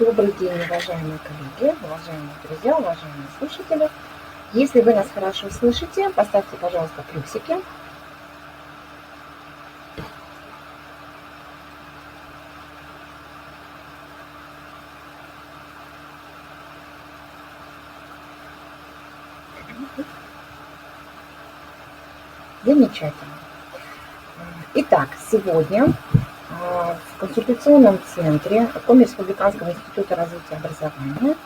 Добрый день, уважаемые коллеги, уважаемые друзья, уважаемые слушатели. Если вы нас хорошо слышите, поставьте, пожалуйста, плюсики. Замечательно. Итак, сегодня в консультационном центре Коми-Республиканского института развития образования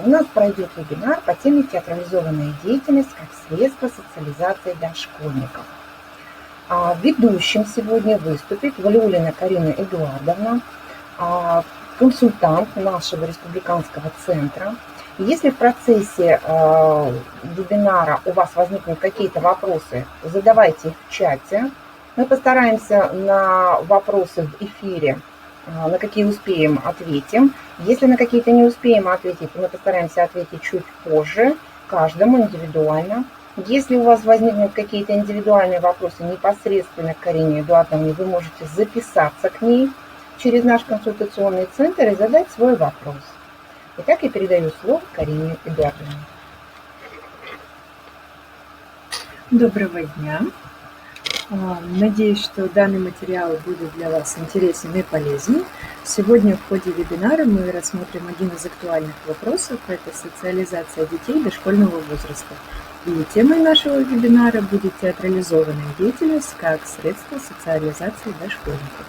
у нас пройдет вебинар по теме «Театрализованная деятельность как средство социализации дошкольников». Ведущим сегодня выступит Валиуллина Карина Эдуардовна, консультант нашего республиканского центра. Если в процессе вебинара у вас возникнут какие-то вопросы, задавайте их в чате. Мы постараемся на вопросы в эфире, на какие успеем, ответим. Если на какие-то не успеем ответить, то мы постараемся ответить чуть позже, каждому индивидуально. Если у вас возникнут какие-то индивидуальные вопросы непосредственно к Карине Эдуардовне, вы можете записаться к ней через наш консультационный центр и задать свой вопрос. Итак, я передаю слово Карине Эдуардовне. Доброго дня. Надеюсь, что данный материал будет для вас интересен и полезен. Сегодня в ходе вебинара мы рассмотрим один из актуальных вопросов – это социализация детей дошкольного возраста. И темой нашего вебинара будет театрализованная деятельность как средство социализации дошкольников.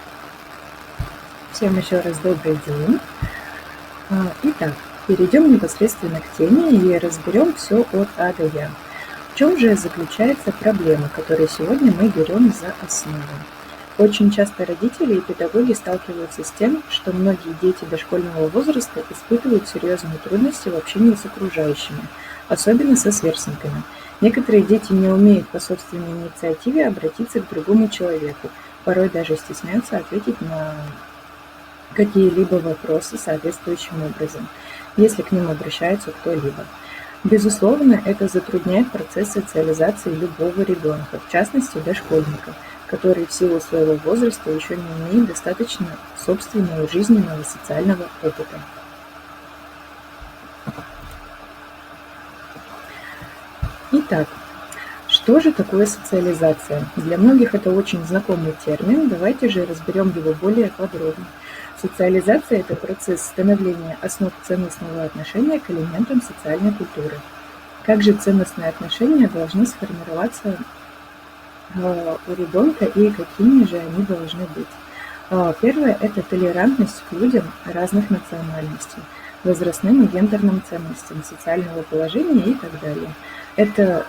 Всем еще раз добрый день. Итак, перейдем непосредственно к теме и разберем все от А до Я. В чем же заключается проблема, которую сегодня мы берем за основу? Очень часто родители и педагоги сталкиваются с тем, что многие дети дошкольного возраста испытывают серьезные трудности в общении с окружающими, особенно со сверстниками. Некоторые дети не умеют по собственной инициативе обратиться к другому человеку, порой даже стесняются ответить на какие-либо вопросы соответствующим образом, если к ним обращается кто-либо. Безусловно, это затрудняет процесс социализации любого ребенка, в частности дошкольника, который в силу своего возраста еще не имеет достаточно собственного жизненного социального опыта. Итак, что же такое социализация? Для многих это очень знакомый термин, давайте же разберем его более подробно. Социализация – это процесс становления основ ценностного отношения к элементам социальной культуры. Как же ценностные отношения должны сформироваться у ребенка и какими же они должны быть? Первое – это толерантность к людям разных национальностей, возрастным и гендерным ценностям, социального положения и так далее. Это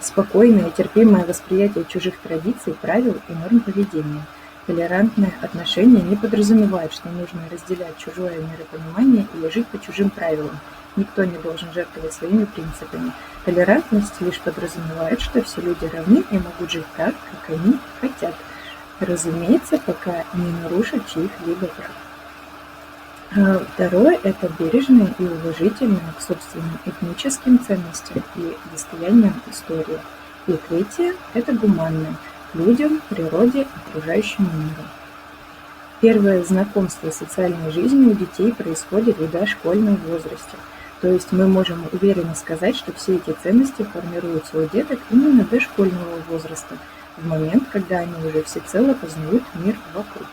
спокойное и терпимое восприятие чужих традиций, правил и норм поведения. Толерантное отношение не подразумевает, что нужно разделять чужое миропонимание или жить по чужим правилам. Никто не должен жертвовать своими принципами. Толерантность лишь подразумевает, что все люди равны и могут жить так, как они хотят. Разумеется, пока не нарушат чьих-либо прав. Второе – это бережное и уважительное к собственным этническим ценностям и достояниям истории. И третье – это гуманное к людям, природе, окружающему миру. Первое знакомство с социальной жизнью у детей происходит в дошкольном возрасте. То есть мы можем уверенно сказать, что все эти ценности формируются у деток именно дошкольного возраста, в момент, когда они уже всецело познают мир вокруг.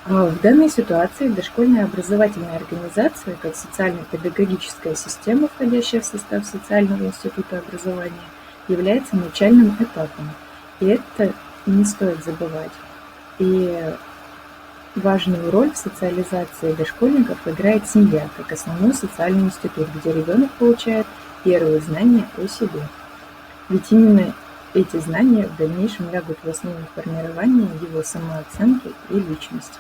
В данной ситуации дошкольная образовательная организация, как социально-педагогическая система, входящая в состав социального института образования, является начальным этапом. И это не стоит забывать. И важную роль в социализации дошкольников играет семья, как основной социальный институт, где ребенок получает первые знания о себе. Ведь именно эти знания в дальнейшем лягут в основу формирования его самооценки и личности.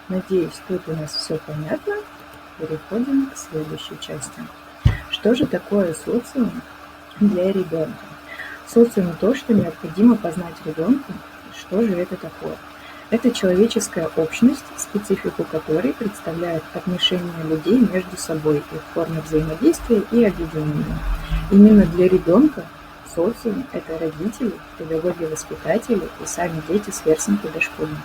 Надеюсь, тут у нас все понятно. Переходим к следующей части. Что же такое социум для ребенка? Социум – то, что необходимо познать ребенку. Что же это такое? Это человеческая общность, специфику которой представляют отношения людей между собой, их формы взаимодействия и объединения. Именно для ребенка социум – это родители, педагоги-воспитатели и сами дети-сверстники дошкольников.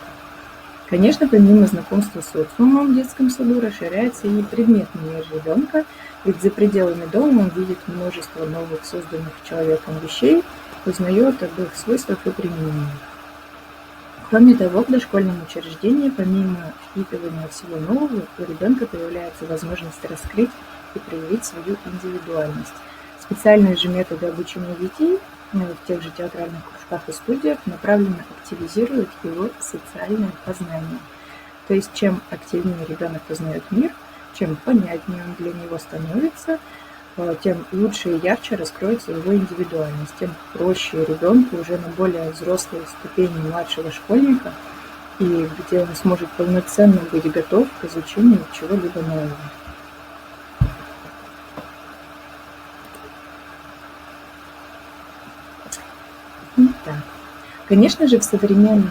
Конечно, помимо знакомства с социумом в детском саду расширяется и предметный мир ребенка, ведь за пределами дома он видит множество новых созданных человеком вещей, узнает об их свойствах и применении. Кроме того, в дошкольном учреждении, помимо впитывания всего нового, у ребенка появляется возможность раскрыть и проявить свою индивидуальность. Специальные же методы обучения детей в тех же театральных кружках и студиях направленно активизируют его социальное познание. То есть чем активнее ребенок познает мир, чем понятнее он для него становится, тем лучше и ярче раскроется его индивидуальность, тем проще ребенку уже на более взрослой ступени младшего школьника, и где он сможет полноценно быть готов к изучению чего-либо нового. Итак, конечно же, в современном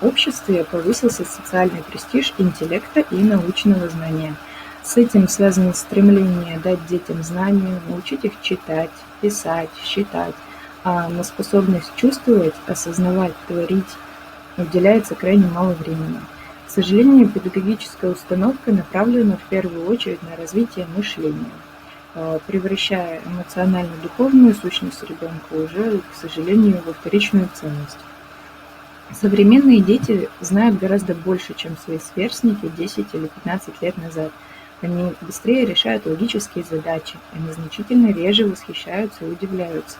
обществе повысился социальный престиж интеллекта и научного знания. С этим связано стремление дать детям знания, научить их читать, писать, считать, а на способность чувствовать, осознавать, творить уделяется крайне мало времени. К сожалению, педагогическая установка направлена в первую очередь на развитие мышления, превращая эмоционально-духовную сущность ребенка уже, к сожалению, во вторичную ценность. Современные дети знают гораздо больше, чем свои сверстники 10 или 15 лет назад. Они быстрее решают логические задачи, они значительно реже восхищаются и удивляются,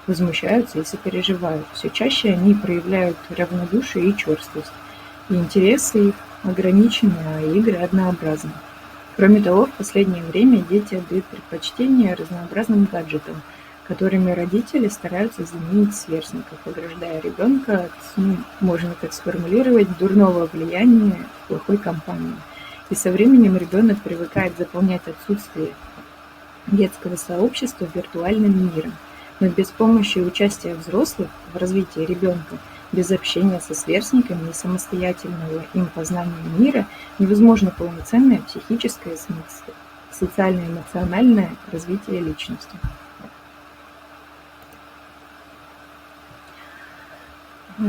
возмущаются и сопереживают. Все чаще они проявляют равнодушие и черствость. И интересы их ограничены, а игры однообразны. Кроме того, в последнее время дети отдают предпочтение разнообразным гаджетам, которыми родители стараются заменить сверстников, ограждая ребенка от, можно так сформулировать, дурного влияния плохой компании. И со временем ребенок привыкает заполнять отсутствие детского сообщества виртуальным миром. Но без помощи и участия взрослых в развитии ребенка, без общения со сверстниками и самостоятельного им познания мира невозможно полноценное психическое, социально-эмоциональное развитие личности.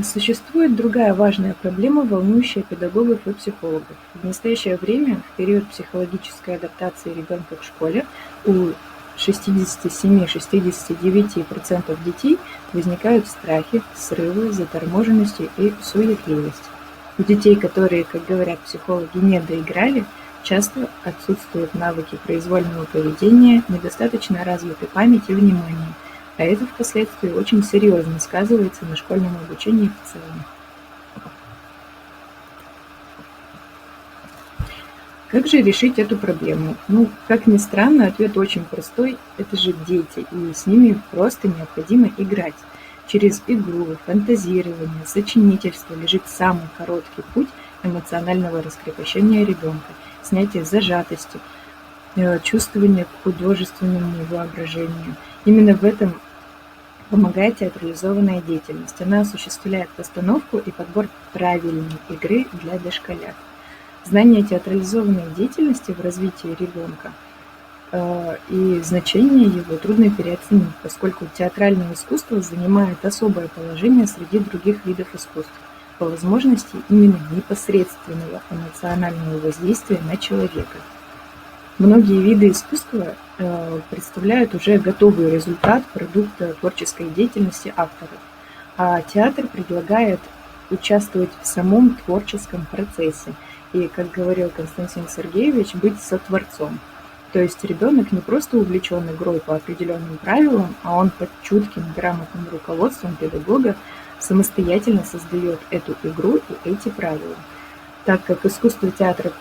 Существует другая важная проблема, волнующая педагогов и психологов. В настоящее время, в период психологической адаптации ребенка к школе, у 67-69% детей возникают страхи, срывы, заторможенность и суетливость. У детей, которые, как говорят психологи, не доиграли, часто отсутствуют навыки произвольного поведения, недостаточно развиты память и внимание, а это впоследствии очень серьезно сказывается на школьном обучении в целом. Как же решить эту проблему? Как ни странно, ответ очень простой. Это же дети, и с ними просто необходимо играть. Через игру, фантазирование, сочинительство лежит самый короткий путь эмоционального раскрепощения ребенка, снятия зажатости, чувствования к художественному воображению. Именно в этом помогает театрализованная деятельность. Она осуществляет постановку и подбор правильной игры для дошколят. Знание театрализованной деятельности в развитии ребенка и значение его трудно переоценить, поскольку театральное искусство занимает особое положение среди других видов искусств, по возможности именно непосредственного эмоционального воздействия на человека. Многие виды искусства представляют уже готовый результат продукта творческой деятельности авторов, а театр предлагает участвовать в самом творческом процессе и, как говорил Константин Сергеевич, быть сотворцом. То есть ребенок не просто увлечен игрой по определенным правилам, а он под чутким, грамотным руководством педагога самостоятельно создает эту игру и эти правила. Так как искусство театра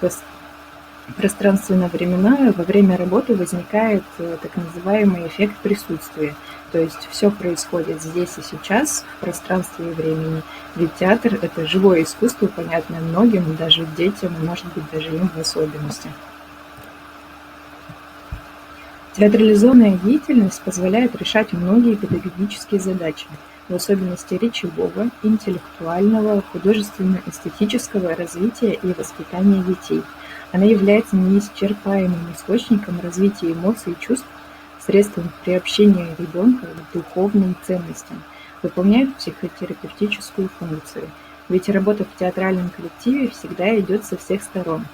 пространственно-временное, во время работы возникает так называемый эффект присутствия. То есть все происходит здесь и сейчас, в пространстве и времени. Ведь театр – это живое искусство, понятное многим, даже детям, может быть, даже им в особенности. Театрализованная деятельность позволяет решать многие педагогические задачи, в особенности речевого, интеллектуального, художественно-эстетического развития и воспитания детей. Она является неисчерпаемым источником развития эмоций и чувств, средством приобщения ребенка к духовным ценностям, выполняет психотерапевтическую функцию. Ведь работа в театральном коллективе всегда идет со всех сторон.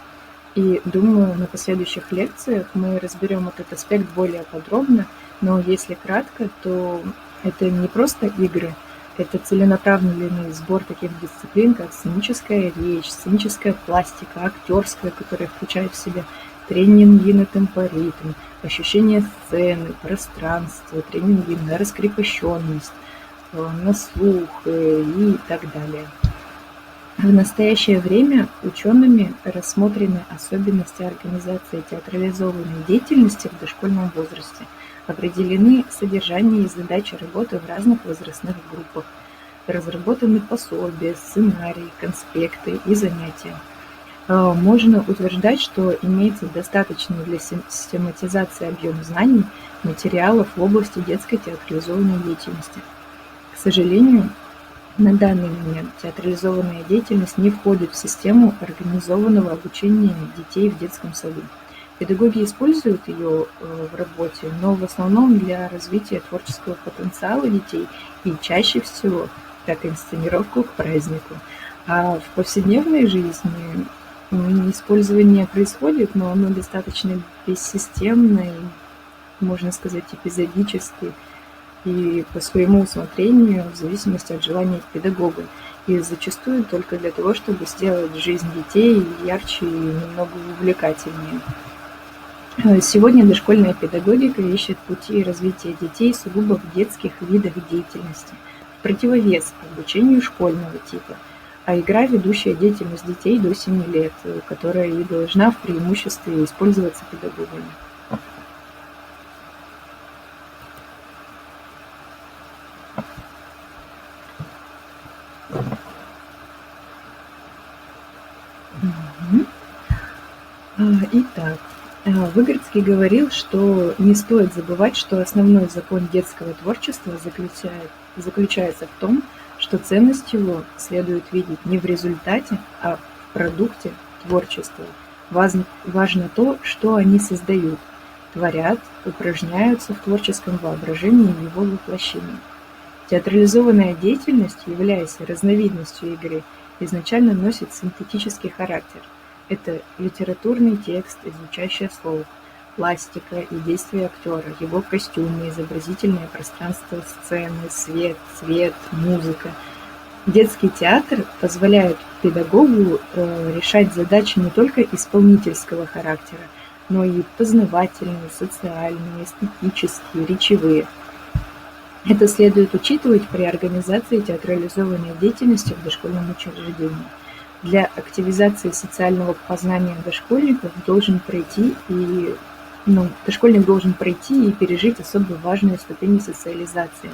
И думаю, на последующих лекциях мы разберем этот аспект более подробно, но если кратко, то это не просто игры, это целенаправленный сбор таких дисциплин, как сценическая речь, сценическая пластика, актерская, которая включает в себя тренинги на темпоритм, ощущение сцены, пространства, тренинги на раскрепощенность, на слух и так далее. В настоящее время учеными рассмотрены особенности организации театрализованной деятельности в дошкольном возрасте, определены содержание и задачи работы в разных возрастных группах, разработаны пособия, сценарии, конспекты и занятия. Можно утверждать, что имеется достаточный для систематизации объем знаний, материалов в области детской театрализованной деятельности. К сожалению, на данный момент театрализованная деятельность не входит в систему организованного обучения детей в детском саду. Педагоги используют ее в работе, но в основном для развития творческого потенциала детей и чаще всего как инсценировку к празднику. А в повседневной жизни использование происходит, но оно достаточно бессистемно и, можно сказать, эпизодически и по своему усмотрению в зависимости от желания педагога. И зачастую только для того, чтобы сделать жизнь детей ярче и немного увлекательнее. Сегодня дошкольная педагогика ищет пути развития детей сугубо в детских видах деятельности, в противовес обучению школьного типа, а игра – ведущая деятельность детей до 7 лет, которая и должна в преимуществе использоваться педагогами. Итак, Выгородский говорил, что не стоит забывать, что основной закон детского творчества заключается в том, что ценность его следует видеть не в результате, а в продукте творчества. Важно то, что они создают, творят, упражняются в творческом воображении и его воплощении. Театрализованная деятельность, являясь разновидностью игры, изначально носит синтетический характер. Это литературный текст, звучащее слово, пластика и действия актера, его костюмы, изобразительное пространство сцены, свет, цвет, музыка. Детский театр позволяет педагогу решать задачи не только исполнительского характера, но и познавательные, социальные, эстетические, речевые. Это следует учитывать при организации театрализованной деятельности в дошкольном учреждении. Для активизации социального познания дошкольник должен пройти и пережить особо важные ступени социализации.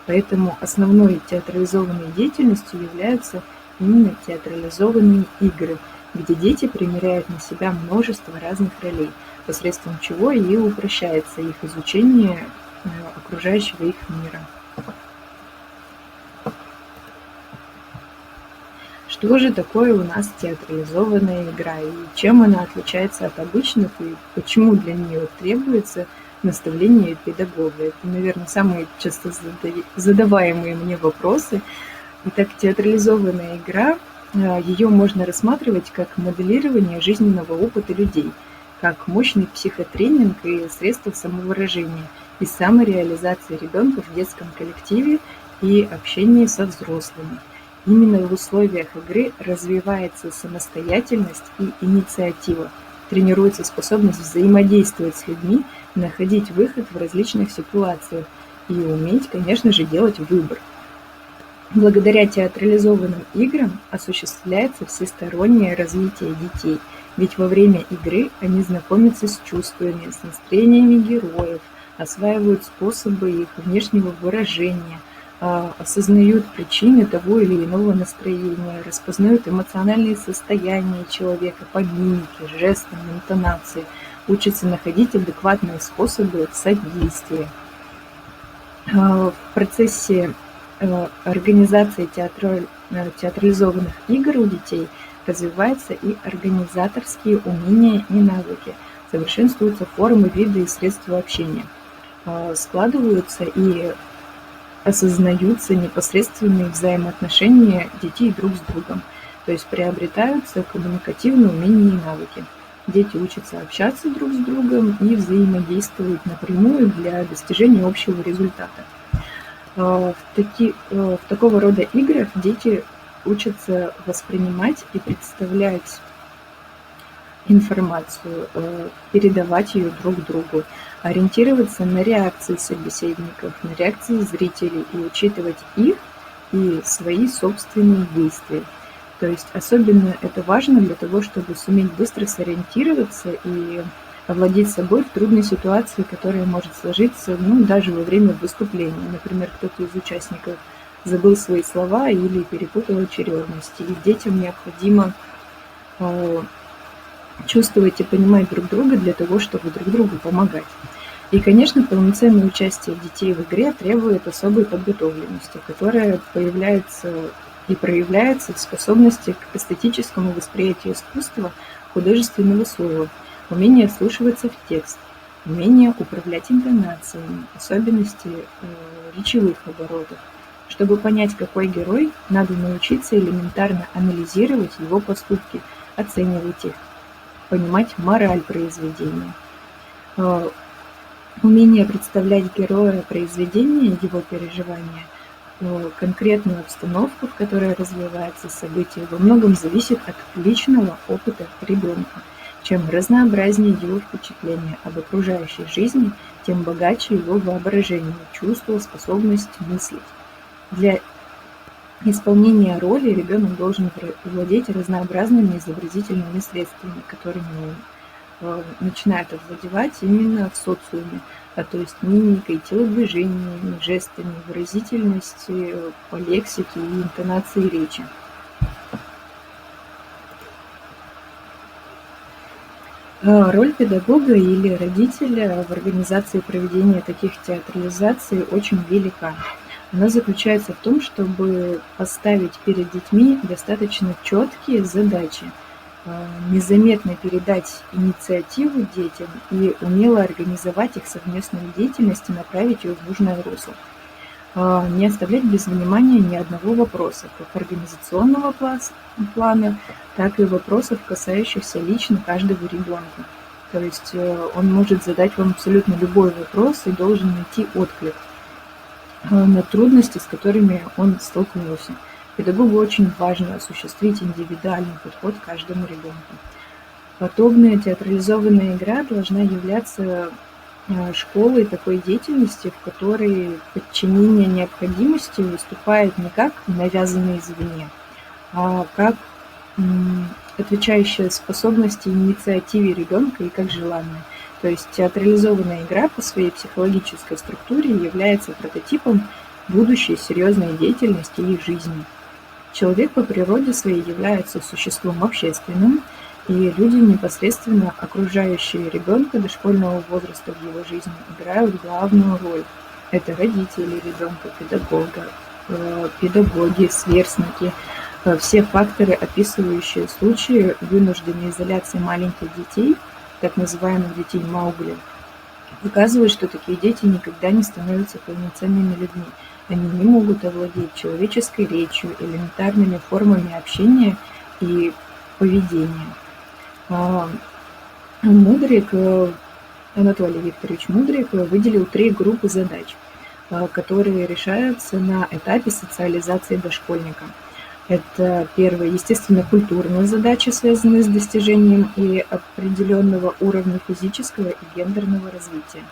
Поэтому основной театрализованной деятельностью являются именно театрализованные игры, где дети примеряют на себя множество разных ролей, посредством чего и упрощается их изучение окружающего их мира. Что же такое у нас театрализованная игра и чем она отличается от обычных и почему для нее требуется наставление педагога? Это, наверное, самые часто задаваемые мне вопросы. Итак, театрализованная игра, ее можно рассматривать как моделирование жизненного опыта людей, как мощный психотренинг и средство самовыражения и самореализации ребенка в детском коллективе и общении со взрослыми. Именно в условиях игры развивается самостоятельность и инициатива, тренируется способность взаимодействовать с людьми, находить выход в различных ситуациях и уметь, конечно же, делать выбор. Благодаря театрализованным играм осуществляется всестороннее развитие детей, ведь во время игры они знакомятся с чувствами, с настроениями героев, осваивают способы их внешнего выражения, осознают причины того или иного настроения, распознают эмоциональные состояния человека по мимике, жестам, интонации, учатся находить адекватные способы содействия. В процессе организации театрализованных игр у детей развиваются и организаторские умения и навыки, совершенствуются формы, виды и средства общения, складываются и осознаются непосредственные взаимоотношения детей друг с другом, то есть приобретаются коммуникативные умения и навыки. Дети учатся общаться друг с другом и взаимодействовать напрямую для достижения общего результата. В такого рода играх дети учатся воспринимать и представлять информацию, передавать ее друг другу, ориентироваться на реакции собеседников, на реакции зрителей и учитывать их и свои собственные действия. То есть особенно это важно для того, чтобы суметь быстро сориентироваться и овладеть собой в трудной ситуации, которая может сложиться, даже во время выступления. Например, кто-то из участников забыл свои слова или перепутал очередность. И детям необходимо чувствовать и понимать друг друга для того, чтобы друг другу помогать. И, конечно, полноценное участие детей в игре требует особой подготовленности, которая появляется и проявляется в способности к эстетическому восприятию искусства, художественного слова, умение вслушиваться в текст, умение управлять интонациями, особенности речевых оборотов. Чтобы понять, какой герой, надо научиться элементарно анализировать его поступки, оценивать их, понимать мораль произведения. Умение представлять героя произведения, его переживания, конкретную обстановку, в которой развивается событие, во многом зависит от личного опыта ребенка. Чем разнообразнее его впечатления об окружающей жизни, тем богаче его воображение, чувство, способность мыслить. Для исполнения роли ребенок должен владеть разнообразными изобразительными средствами, которыми он начинает овладевать именно в социуме, то есть мимикой, телодвижениями, жестами, выразительностью по лексике и интонации речи. Роль педагога или родителя в организации проведения таких театрализаций очень велика. Она заключается в том, чтобы поставить перед детьми достаточно четкие задачи, незаметно передать инициативу детям и умело организовать их совместную деятельность и направить ее в нужное русло. Не оставлять без внимания ни одного вопроса, как организационного плана, так и вопросов, касающихся лично каждого ребенка. То есть он может задать вам абсолютно любой вопрос и должен найти отклик на трудности, с которыми он столкнулся. Педагогу очень важно осуществить индивидуальный подход к каждому ребенку. Подобная театрализованная игра должна являться школой такой деятельности, в которой подчинение необходимости выступает не как навязанное извне, а как отвечающая способности и инициативе ребенка и как желанное. То есть театрализованная игра по своей психологической структуре является прототипом будущей серьезной деятельности и жизни. Человек по природе своей является существом общественным, и люди, непосредственно окружающие ребенка дошкольного возраста в его жизни, играют главную роль. Это родители ребенка, педагоги, сверстники, все факторы, описывающие случаи вынужденной изоляции маленьких детей, так называемых детей Маугли, указывают, что такие дети никогда не становятся полноценными людьми. Они не могут овладеть человеческой речью, элементарными формами общения и поведения. Анатолий Викторович Мудрик выделил 3 группы задач, которые решаются на этапе социализации дошкольника. Это первое, естественно, культурные задачи, связанные с достижением и определенного уровня физического и гендерного развития.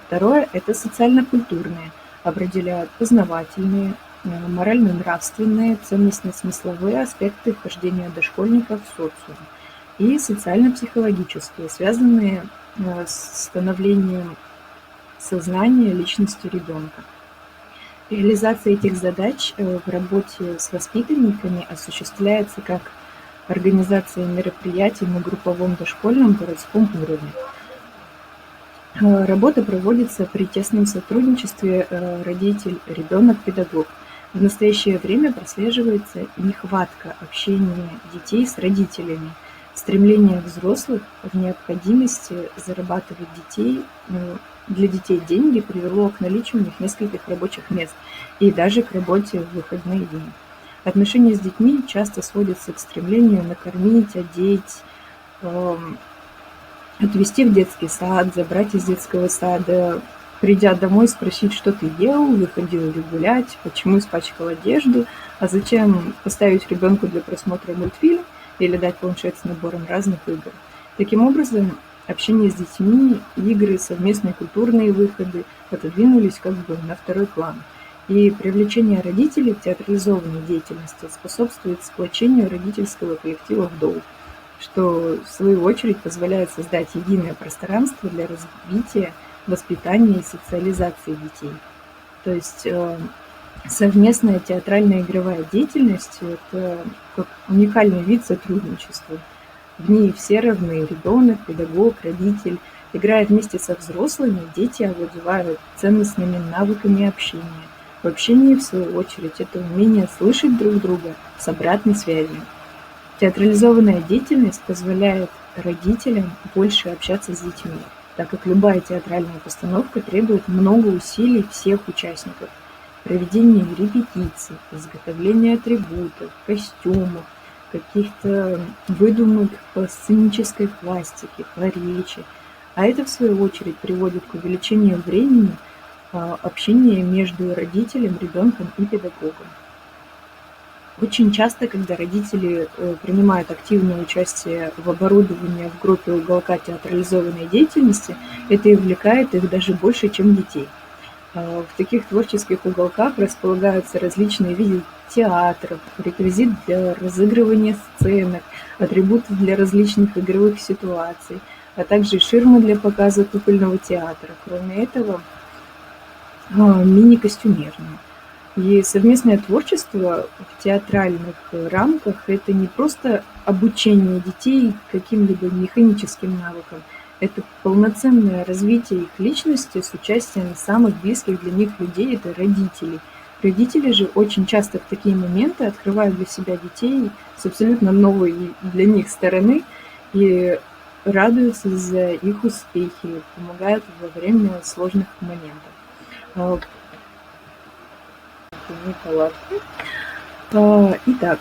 Второе – это социально-культурные, определяют познавательные, морально-нравственные, ценностно-смысловые аспекты вхождения дошкольника в социум. И социально-психологические, связанные с становлением сознания личности ребенка. Реализация этих задач в работе с воспитанниками осуществляется как организация мероприятий на групповом дошкольном городском уровне. Работа проводится при тесном сотрудничестве родитель-ребенок-педагог. В настоящее время прослеживается нехватка общения детей с родителями, Стремление взрослых в необходимости зарабатывать для детей деньги привело к наличию у них нескольких рабочих мест и даже к работе в выходные дни. Отношения с детьми часто сводятся к стремлению накормить, одеть, отвезти в детский сад, забрать из детского сада, придя домой, спросить, что ты ел, выходил ли гулять, почему испачкал одежду, а зачем поставить ребенку для просмотра мультфильм или дать планшет с набором разных игр. Таким образом, общение с детьми, игры, совместные культурные выходы отодвинулись как бы на второй план. И привлечение родителей к театрализованной деятельности способствует сплочению родительского коллектива в дом, что в свою очередь позволяет создать единое пространство для развития, воспитания и социализации детей. То есть совместная театральная игровая деятельность – это как уникальный вид сотрудничества. В ней все равны – ребенок, педагог, родитель. Играя вместе со взрослыми, дети овладевают ценностными навыками общения. В общении, в свою очередь, это умение слышать друг друга с обратной связью. Театрализованная деятельность позволяет родителям больше общаться с детьми, так как любая театральная постановка требует много усилий всех участников. Проведение репетиций, изготовление атрибутов, костюмов, каких-то выдумок по сценической пластике, по речи. А это, в свою очередь, приводит к увеличению времени общения между родителем, ребенком и педагогом. Очень часто, когда родители принимают активное участие в оборудовании в группе уголка театрализованной деятельности, это и увлекает их даже больше, чем детей. В таких творческих уголках располагаются различные виды театров, реквизит для разыгрывания сценок, атрибуты для различных игровых ситуаций, а также ширмы для показа кукольного театра. Кроме этого, мини-костюмерные. И совместное творчество в театральных рамках – это не просто обучение детей каким-либо механическим навыкам, это полноценное развитие их личности с участием самых близких для них людей – это родителей. Родители же очень часто в такие моменты открывают для себя детей с абсолютно новой для них стороны и радуются за их успехи, помогают во время сложных моментов. Итак,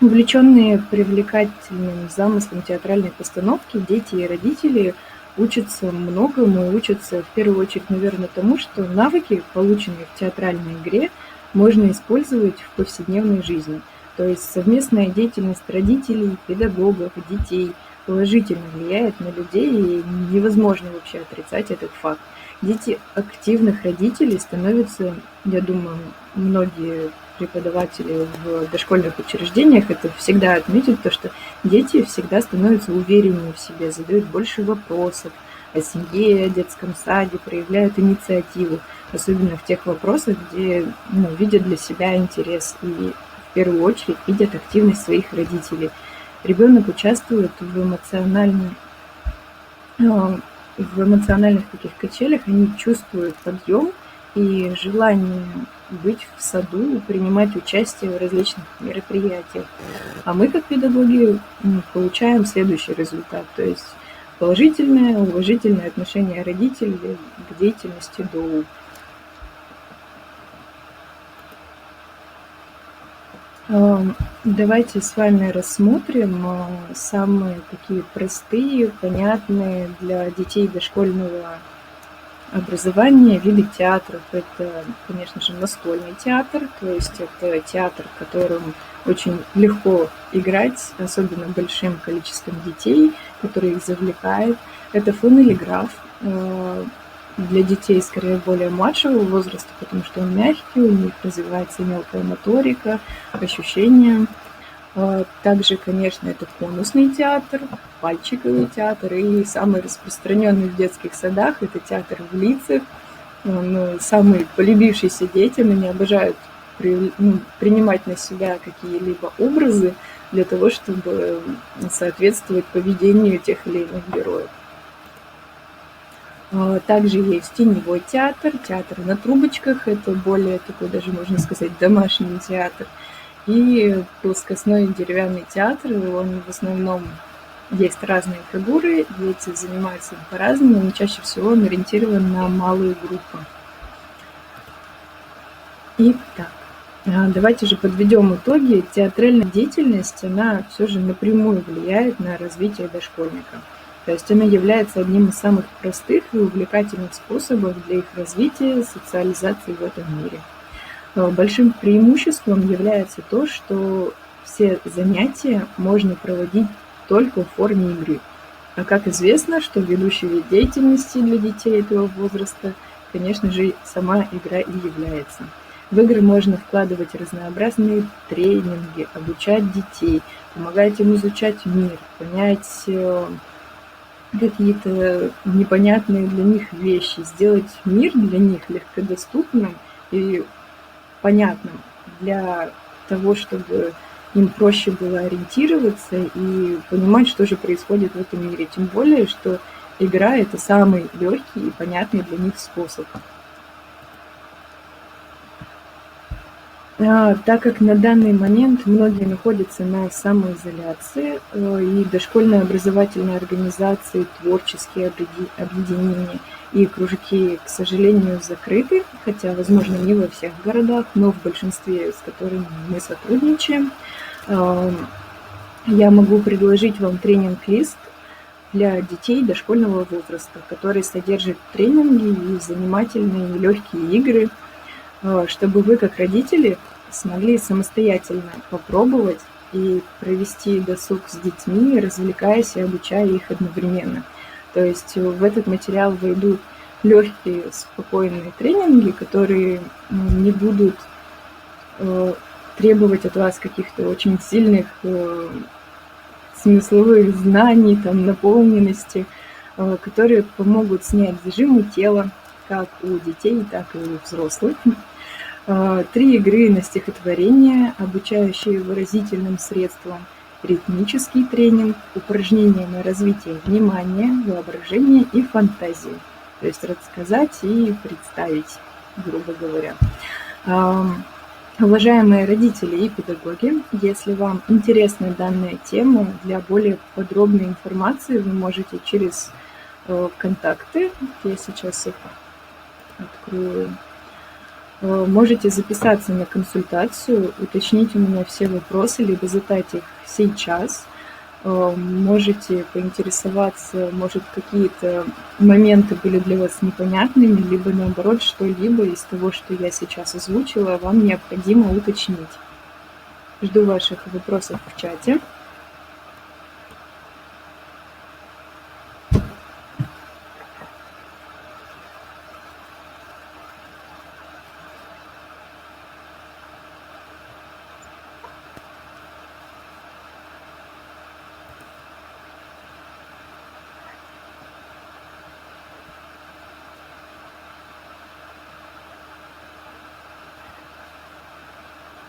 увлеченные привлекательным замыслом театральной постановки, дети и родители учатся многому, учатся в первую очередь, наверное, тому, что навыки, полученные в театральной игре, можно использовать в повседневной жизни. То есть совместная деятельность родителей, педагогов, детей положительно влияет на людей, и невозможно вообще отрицать этот факт. Дети активных родителей становятся, я думаю, многие преподаватели в дошкольных учреждениях это всегда отметят, то, что дети всегда становятся увереннее в себе, задают больше вопросов о семье, о детском саде, проявляют инициативу, особенно в тех вопросах, где видят для себя интерес и в первую очередь видят активность своих родителей. Ребенок участвует в эмоциональных таких качелях, они чувствуют подъем и желание быть в саду, принимать участие в различных мероприятиях. А мы, как педагоги, получаем следующий результат, то есть положительное, уважительное отношение родителей к деятельности ДОУ. Давайте с вами рассмотрим самые такие простые, понятные для детей дошкольного образования виды театров. Это, конечно же, настольный театр, то есть это театр, в котором очень легко играть, особенно большим количеством детей, которые их завлекает. Это фонолиграф для детей, скорее, более младшего возраста, потому что он мягкий, у них развивается мелкая моторика, ощущения. Также, конечно, это конусный театр, пальчиковый театр и самый распространенный в детских садах – это театр в лицах. Он самый полюбившийся детям, они обожают принимать на себя какие-либо образы для того, чтобы соответствовать поведению тех или иных героев. Также есть теневой театр, театр на трубочках, это более такой, даже можно сказать, домашний театр. И плоскостной деревянный театр, он в основном Есть разные фигуры, дети занимаются по-разному, но чаще всего он ориентирован на малые группы. Итак, давайте же подведем итоги. Театральная деятельность, она все же напрямую влияет на развитие дошкольника. То есть она является одним из самых простых и увлекательных способов для их развития, социализации в этом мире. Большим преимуществом является то, что все занятия можно проводить только в форме игры. А как известно, что ведущий вид деятельности для детей этого возраста, конечно же, сама игра и является. В игры можно вкладывать разнообразные тренинги, обучать детей, помогать им изучать мир, понять какие-то непонятные для них вещи, сделать мир для них легкодоступным и понятным для того, чтобы им проще было ориентироваться и понимать, что же происходит в этом мире. Тем более, что игра – это самый легкий и понятный для них способ. Так как на данный момент многие находятся на самоизоляции, и дошкольные образовательные организации, творческие объединения и кружки, к сожалению, закрыты, хотя, возможно, не во всех городах, но в большинстве, с которыми мы сотрудничаем, я могу предложить вам тренинг-лист для детей дошкольного возраста, который содержит тренинги и занимательные легкие игры, чтобы вы, как родители, смогли самостоятельно попробовать и провести досуг с детьми, развлекаясь и обучая их одновременно. То есть в этот материал войдут легкие, спокойные тренинги, которые не будут требовать от вас каких-то очень сильных смысловых знаний, там, наполненности, которые помогут снять зажимы тела, как у детей, так и у взрослых. 3 игры на стихотворение, обучающие выразительным средствам, ритмический тренинг, упражнения на развитие внимания, воображения и фантазии. То есть рассказать и представить, грубо говоря. Уважаемые родители и педагоги, если вам интересна данная тема, для более подробной информации вы можете через контакты, я сейчас их открою, можете записаться на консультацию, уточнить у меня все вопросы, либо задать их сейчас. Можете поинтересоваться, может, какие-то моменты были для вас непонятными, либо наоборот, что-либо из того, что я сейчас озвучила, вам необходимо уточнить. Жду ваших вопросов в чате.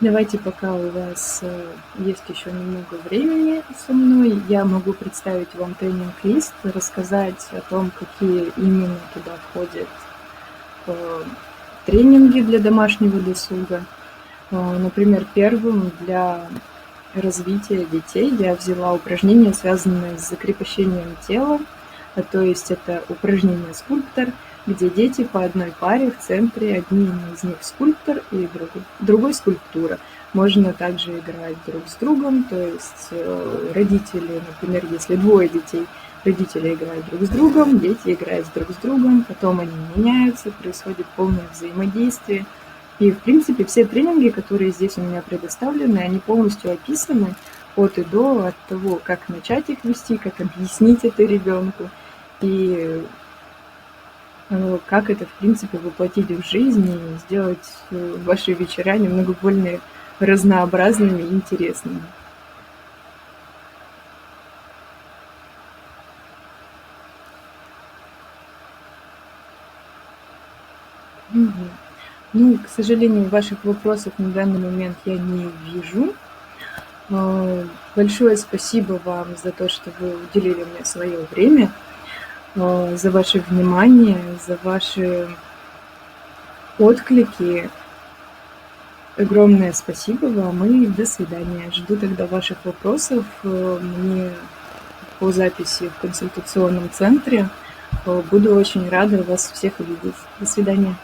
Давайте, пока у вас есть еще немного времени со мной, я могу представить вам тренинг-лист, рассказать о том, какие именно туда входят тренинги для домашнего досуга. Например, первым для развития детей я взяла упражнения, связанные с закрепощением тела, то есть это упражнение «Скульптор», где дети по одной паре в центре, одни из них скульптор и другой скульптура. Можно также играть друг с другом, то есть родители, например, если 2 детей, родители играют друг с другом, дети играют друг с другом, потом они меняются, происходит полное взаимодействие. И, в принципе, все тренинги, которые здесь у меня предоставлены, они полностью описаны от и до, от того, как начать их вести, как объяснить это ребенку и как это, в принципе, воплотить в жизнь и сделать ваши вечера немного более разнообразными и интересными. Ну, к сожалению, ваших вопросов на данный момент я не вижу. Большое спасибо вам за то, что вы уделили мне свое время, за ваше внимание, за ваши отклики. Огромное спасибо вам и до свидания. Жду тогда ваших вопросов. Мне по записи в консультационном центре. Буду очень рада вас всех увидеть. До свидания.